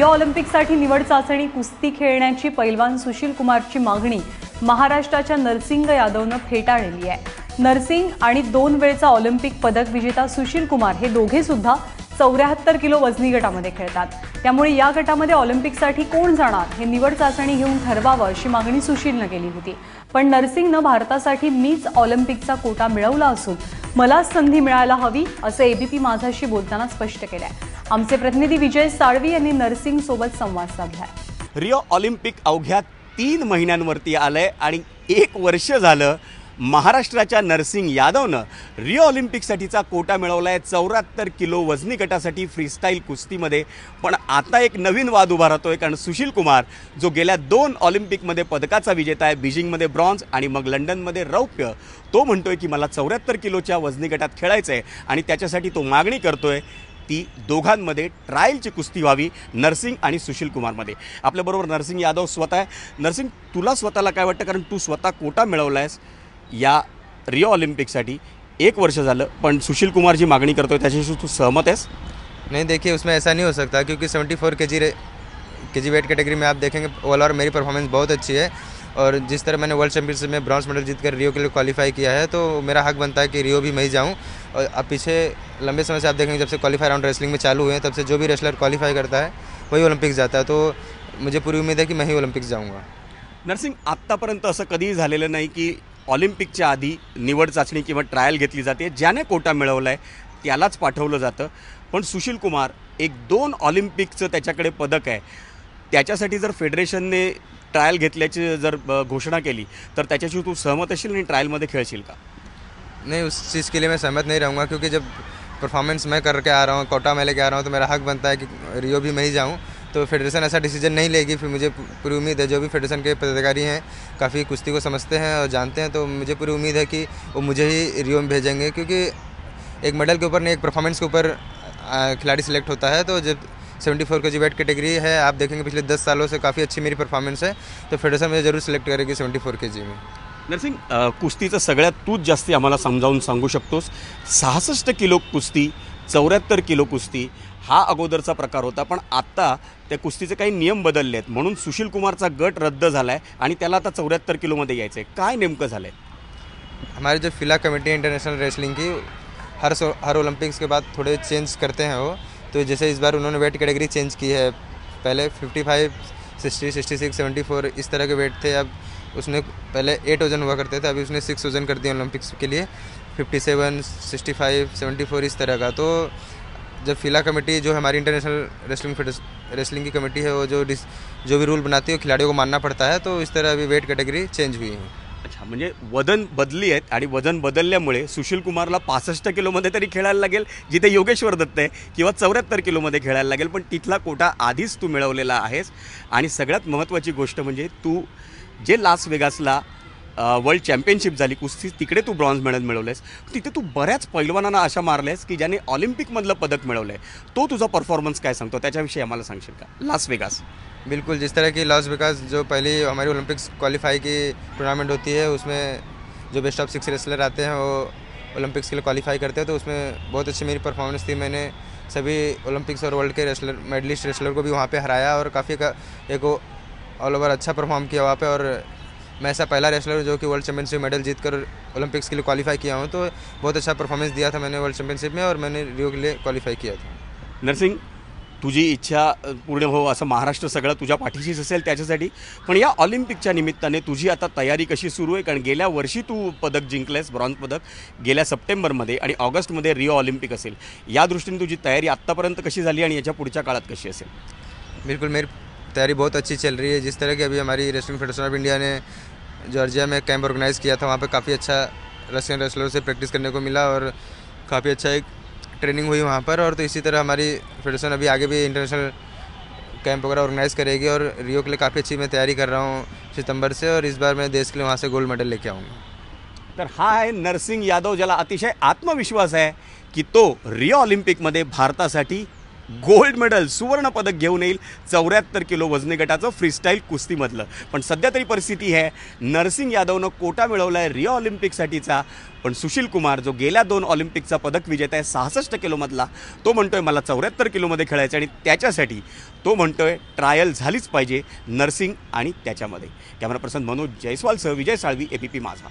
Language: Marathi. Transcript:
रिओ ऑलिम्पिकसाठी निवड चाचणी कुस्ती खेळण्याची पैलवान सुशील कुमारची मागणी महाराष्ट्राच्या नरसिंग यादवनं फेटाळली आहे। नरसिंग आणि 2 वेळचा ऑलिम्पिक पदक विजेता सुशील कुमार हे दोघे सुद्धा 74 किलो वजनी गटामध्ये खेळतात। त्यामुळे या गटामध्ये ऑलिम्पिकसाठी कोण जाणार हे निवड चाचणी घेऊन ठरवावं अशी मागणी सुशीलनं केली होती। पण नरसिंगनं भारतासाठी मीच ऑलिम्पिकचा कोटा मिळवला असून मला संधी मिळायला हवी असं एबीपी माझाशी बोलताना स्पष्ट केलंय। आमचे प्रतिनिधी विजय साळवी यांनी नरसिंग सोबत संवाद साधलाय। रिओ ऑलिम्पिक अवघ्या 3 महिन्यांवरती आलंय आणि 1 वर्ष झालं महाराष्ट्राच्या नरसिंग यादवनं रिओ ऑलिम्पिकसाठीचा कोटा मिळवलाय 74 किलो वजनी गटासाठी फ्रीस्टाईल कुस्तीमध्ये। पण आता एक नवीन वाद उभा राहतोय, कारण सुशील कुमार जो गेल्या 2 ऑलिम्पिकमध्ये पदकाचा विजेता आहे, बीजिंगमध्ये ब्रॉन्झ आणि मग लंडनमध्ये रौप्य, तो म्हणतोय की मला 74 किलोच्या वजनी गटात खेळायचं आहे आणि त्याच्यासाठी तो मागणी करतोय ती दोघांमध्ये ट्रायलची कुस्ती व्हावी, नरसिंग आणि सुशील कुमारमध्ये। आपल्याबरोबर नरसिंग यादव स्वतः आहे। नरसिंग, तुला स्वतःला काय वाटतं, कारण तू स्वतः कोटा मिळवलायस या रिओ ऑलिम्पिकसाठी, 1 वर्ष झालं, पण सुशील कुमार जी मागणी करतोय त्याच्याशी तू सहमत आहेस? नहीं, देखिए उसमें ऐसा नहीं हो सकता, क्योंकि 74 केजी वेट कैटेगरी में आप देखेंगे ओवरऑल मेरी परफॉर्मेंस बहुत अच्छी है और जिस तरह मैंने वर्ल्ड चैंपियनशिप में ब्रॉन्ज मेडल जीतकर रियो के लिए क्वालिफाई किया है, तो मेरा हक बनता है कि रियो भी मैं ही जाऊँ। और अब पीछे लंबे समय से आप देखेंगे जब से क्वालिफाई राउंड रेसलिंग में चालू हुए हैं, तब से जो भी रेसलर क्वालिफाई करता है वही ओलंपिक्स जाता है, तो मुझे पूरी उम्मीद है कि मैं ही ओलंपिक्स जाऊँगा। नरसिंग, आत्तापर्यंत असं कधीही झालेलं नाही की ऑलिम्पिकच्या आधी निवड चाचणी किंवा ट्रायल घेतली जाते, ज्याने कोटा मिळवला आहे त्यालाच पाठवलं जातं। पण सुशील कुमार, एक 2 ऑलिम्पिकचं त्याच्याकडे पदक आहे, त्याच्यासाठी जर फेडरेशनने ट्रायल घेतल्याची जर घोषणा केली तर त्याच्याशी तू सहमत असेल आणि ट्रायलमध्ये खेळशील का? नहीं, उस चीज़ के लिए मैं सहमत नहीं रहूँगा, क्योंकि जब परफॉर्मेंस मैं करके आ रहा हूँ, कोटा मैं लेके आ रहा हूँ, तो मेरा हक बनता है कि रियो भी मैं ही जाऊँ। तो फेडरेशन ऐसा डिसीजन नहीं लेगी, फिर मुझे पूरी उम्मीद है, जो भी फेडरेशन के पदाधिकारी हैं काफ़ी कुश्ती को समझते हैं और जानते हैं, तो मुझे पूरी उम्मीद है कि वो मुझे ही रियो में भेजेंगे, क्योंकि एक मेडल के ऊपर नहीं, एक परफॉर्मेंस के ऊपर खिलाड़ी सिलेक्ट होता है। तो जब 74 केजी वेट कैटेगरी है, आप देखेंगे पिछले 10 सालों से काफ़ी अच्छी मेरी परफॉर्मेंस है, तो फेडरेशन मुझे जरूर सिलेक्ट करेगी 74 केजी में। नरसिंग, कुस्तीचं सगळ्यात तूच जास्ती आम्हाला समजावून सांगू शकतोस। 66 किलो कुस्ती, 74 किलो कुस्ती हा अगोदरचा प्रकार होता, पण आता त्या कुस्तीचे काही नियम बदलले आहेत, म्हणून सुशील कुमारचा गट रद्द झाला आहे आणि त्याला आता 74 किलोमध्ये यायचं आहे। काय नेमकं झालं आहे? हमारी जो फिला कमेटी है इंटरनेशनल रेसलिंग की, हर ओलंपिक्स के बाद थोड़े चेंज करते हैं वो। तो जैसे इस बार उन्होंने वेट कैटेगरी चेंज की है, पहले 55, 60, 66, 74 इस तरह के वेट थे, अब उसने पहले 8 वजन हुआ करते थे, अभी उसने 6 वजन कर दिया ओलंपिक्स के लिए, 57, 65, 74 इस तरह का। तो जब फिला कमेटी जो हमारी इंटरनेशनल रेसलिंग की कमेटी है, वो जो भी रूल बनाती है वो खिलाड़ियों को मानना पड़ता है, तो इस तरह अभी वेट कैटेगरी चेंज हुई है। अच्छा, म्हणजे वजन बदली आहेत आणि वजन बदलल्यामुळे सुशील कुमारला 65 किलोमध्ये तरी खेळायला लागेल जिथे योगेश्वर दत्त आहे, किंवा 74 किलोमध्ये खेळायला लागेल, पण तिथला कोटा आधीच तू मिळवलेला आहेस। आणि सगळ्यात महत्त्वाची गोष्ट म्हणजे तू जे लास वेगासला वर्ल्ड चॅम्पियनशिप झाली कुस्ती, तिकडे तू ब्रॉन्झ मेडल मिळवलेस, तिथे तू बऱ्याच पैलवानांना अशा मारलेस की ज्याने ऑलिम्पिकमधलं पदक मिळवलं आहे। तो तुझा परफॉर्मन्स काय सांगतो, त्याच्याविषयी आम्हाला सांगशील का? लास वेगास, बिल्कुल, जिस तरह की लास वेगास जो पहली हमारी ओलंपिक्स क्वालिफाई की टूर्नामेंट होती है, उसमें जो बेस्ट ऑफ 6 रेसलर आते हैं वो ओलंपिक्स के लिए क्वालिफाई करते हैं, तो उसमें बहुत अच्छी मेरी परफॉर्मेंस थी। मैंने सभी ओलंपिक्स और वर्ल्ड के रेसलर मेडलिस्ट रेसलर को भी वहाँ पे हराया और काफ़ी एक ऑल ओवर अच्छा परफॉर्म किया वहाँ पे। और मैं ऐसा पहला रेसलर जो कि वर्ल्ड चैंपियनशिप मेडल जीतकर ओलंपिक्स के लिए क्वालिफाई किया हूँ, तो बहुत अच्छा परफॉर्मेंस दिया था मैंने वर्ल्ड चैंपियनशिप में और मैंने रियो के लिए क्वालिफाई किया था। नरसिंग, तुझी इच्छा पूर्ण हो असं महाराष्ट्र सगळं तुझ्या पाठीशीच असेल त्याच्यासाठी, पण या ऑलिम्पिकच्या निमित्ताने तुझी आता तयारी कशी सुरू आहे? कारण गेल्या वर्षी तू पदक जिंकलेस, ब्रॉन्झ पदक, गेल्या सप्टेंबरमध्ये, आणि ऑगस्टमध्ये रिओ ऑलिम्पिक असेल। या दृष्टीने तुझी तयारी आत्तापर्यंत कशी झाली आणि याच्या पुढच्या काळात कशी असेल? बिल्कुल, मेरी तैयारी बहुत अच्छी चल रही है। जिस तरह की अभी हमारी रेसलिंग फेडरेशन ऑफ इंडिया ने जॉर्जिया में कैंप ऑर्गेनाइज़ किया था, वहाँ पे काफ़ी अच्छा रशियन रेसलर से प्रैक्टिस करने को मिला और काफ़ी अच्छा एक ट्रेनिंग हुई वहाँ पर। और तो इसी तरह हमारी फेडरेशन अभी आगे भी इंटरनेशनल कैंप वगैरह ऑर्गेनाइज़ करेगी और रियो के लिए काफ़ी अच्छी मैं तैयारी कर रहा हूँ सितंबर से, और इस बार मैं देश के लिए वहाँ से गोल्ड मेडल लेके आऊँगा। तर हा आहे नरसिंग यादव, ज्याला अतिशय आत्मविश्वास आहे की तो रिओ ऑलिम्पिकमध्ये भारतासाठी गोल्ड मेडल सुवर्ण पदक घेऊन येईल 74 किलो वजनी गटाचं फ्रीस्टाईल कुस्तीमधलं. पण सध्या तरी परिस्थिती आहे नरसिंग यादवनं कोटा मिळवला आहे रिओ ऑलिम्पिकसाठीचा. पण सुशील कुमार जो गेल्या 2 ऑलिम्पिकचा पदक विजेता आहे 66 किलोमधला, तो म्हणतोय मला 74 किलोमध्ये खेळायचं आणि त्याच्यासाठी तो म्हणतोय ट्रायल झालीच पाहिजे नरसिंग आणि त्याच्यामध्ये. कॅमेरा पर्सन मनोज जयस्वालसह विजय साळवी, ABP माझा.